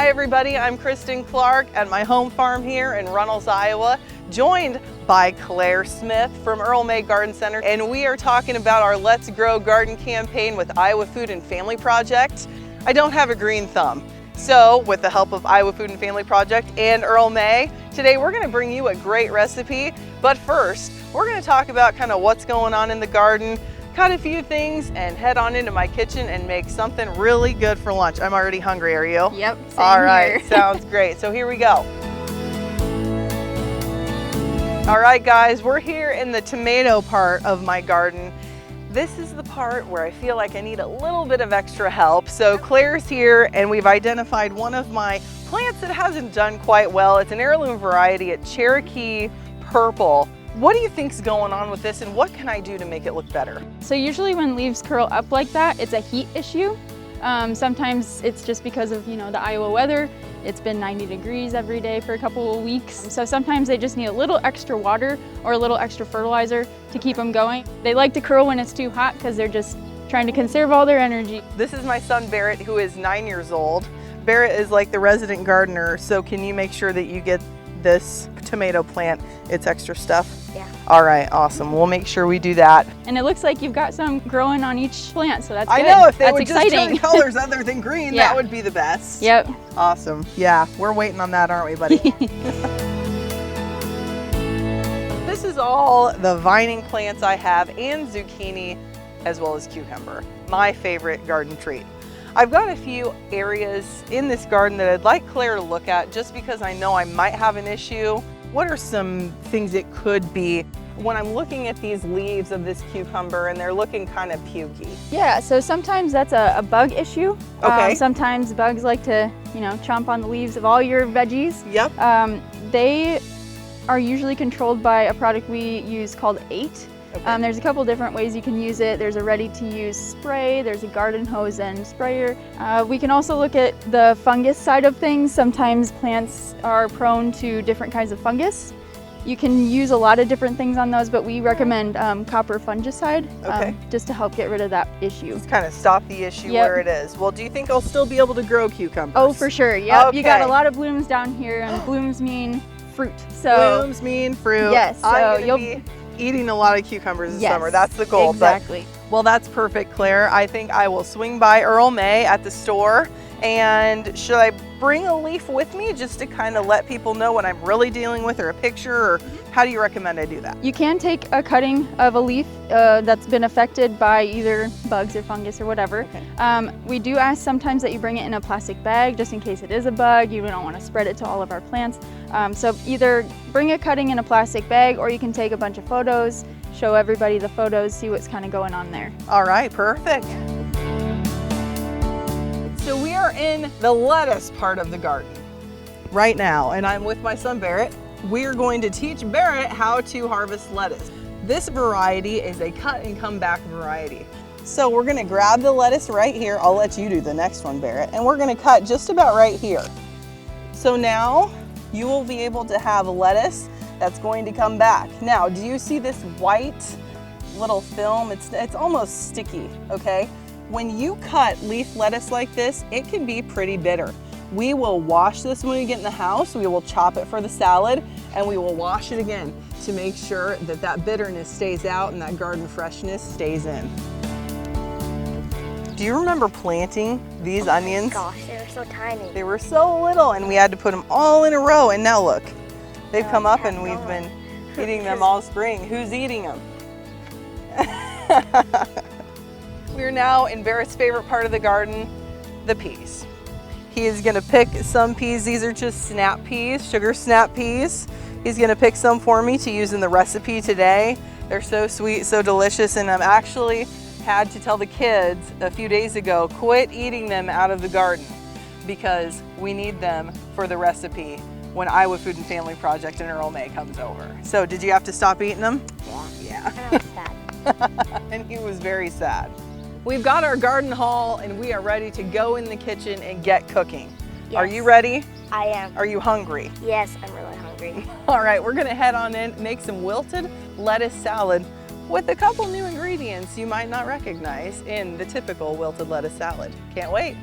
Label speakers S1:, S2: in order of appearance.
S1: Hi everybody, I'm Kristen Clark at my home farm here in Runnels, Iowa, joined by Claire Smith from Earl May Garden Center, and we are talking about our Let's Grow Garden campaign with Iowa Food and Family Project. I don't have a green thumb, so with the help of Iowa Food and Family Project and Earl May, today we're going to bring you a great recipe, but first we're going to talk about kind of what's going on in the garden, cut a few things, and head on into my kitchen and make something really good for lunch. I'm already hungry, are you?
S2: Yep, same
S1: All right,
S2: here.
S1: sounds great. So here we go. All right, guys, we're here in the tomato part of my garden. This is the part where I feel like I need a little bit of extra help. So Claire's here, and we've identified one of my plants that hasn't done quite well. It's an heirloom variety, a Cherokee Purple. What do you think's going on with this, and what can I do to make it look better?
S2: So usually when leaves curl up like that, it's a heat issue. Sometimes it's just because of, the Iowa weather. It's been 90 degrees every day for a couple of weeks. So sometimes they just need a little extra water or a little extra fertilizer to keep them going. They like to curl when it's too hot because they're just trying to conserve all their energy.
S1: This is my son Barrett, who is 9 years old. Barrett is like the resident gardener, so can you make sure that you get this tomato plant its extra stuff?
S2: Yeah.
S1: All right, awesome. We'll make sure we do that.
S2: And it looks like you've got some growing on each plant, so that's good.
S1: I know, if they
S2: that's
S1: would
S2: exciting.
S1: just turn colors other than green,
S2: Yeah.
S1: that would be the best.
S2: Yep.
S1: Awesome. Yeah, we're waiting on that, aren't we, buddy? This is all the vining plants I have, and zucchini, as well as cucumber. My favorite garden treat. I've got a few areas in this garden that I'd like Claire to look at just because I know I might have an issue. What are some things it could be when I'm looking at these leaves of this cucumber and they're looking kind of pukey?
S2: Yeah, so sometimes that's a bug issue.
S1: Okay.
S2: Sometimes bugs like to, chomp on the leaves of all your veggies.
S1: Yep.
S2: They are usually controlled by a product we use called 8.
S1: Okay.
S2: There's a couple different ways you can use it. There's a ready-to-use spray, there's a garden hose and sprayer. We can also look at the fungus side of things. Sometimes plants are prone to different kinds of fungus. You can use a lot of different things on those, but we recommend copper fungicide just to help get rid of that issue.
S1: Just kind of stop the issue where it is. Well, do you think I'll still be able to grow cucumbers?
S2: Oh, for sure. Yep.
S1: Okay.
S2: You got a lot of blooms down here, and blooms mean fruit. So
S1: blooms mean fruit.
S2: yes, so
S1: I'm
S2: you'll
S1: gonna be eating a lot of cucumbers this
S2: yes,
S1: summer. That's the goal.
S2: Exactly.
S1: Well, that's perfect, Claire. I think I will swing by Earl May at the store. And should I bring a leaf with me just to kind of let people know what I'm really dealing with, or a picture, or how do you recommend I do that?
S2: You can take a cutting of a leaf that's been affected by either bugs or fungus or whatever.
S1: Okay.
S2: We do ask sometimes that you bring it in a plastic bag just in case it is a bug. You don't want to spread it to all of our plants. So either bring a cutting in a plastic bag, or you can take a bunch of photos, show everybody the photos, see what's kind of going on there.
S1: All right, perfect. So we are in the lettuce part of the garden right now, and I'm with my son Barrett. We are going to teach Barrett how to harvest lettuce. This variety is a cut and come back variety. So we're gonna grab the lettuce right here. I'll let you do the next one, Barrett. And we're gonna cut just about right here. So now you will be able to have lettuce that's going to come back. Now, do you see this white little film? It's almost sticky, okay? When you cut leaf lettuce like this, it can be pretty bitter. We will wash this when we get in the house. We will chop it for the salad, and we will wash it again to make sure that that bitterness stays out and that garden freshness stays in. Do you remember planting these onions?
S3: Gosh, they were so tiny.
S1: They were so little, and we had to put them all in a row, and now look, they've come up and we've been eating them all spring. Who's eating them? We're now in Barrett's favorite part of the garden, the peas. He is gonna pick some peas. These are just snap peas, sugar snap peas. He's gonna pick some for me to use in the recipe today. They're so sweet, so delicious, and I've actually had to tell the kids a few days ago, quit eating them out of the garden because we need them for the recipe when Iowa Food and Family Project and Earl May comes over. So did you have to stop eating them?
S3: Yeah.
S1: Yeah.
S3: I was sad.
S1: And he was very sad. We've got our garden haul, and we are ready to go in the kitchen and get cooking.
S3: Yes.
S1: Are you ready?
S3: I am.
S1: Are you hungry?
S3: Yes, I'm really hungry.
S1: All right, we're gonna head on in, make some wilted lettuce salad with a couple new ingredients you might not recognize in the typical wilted lettuce salad. Can't wait.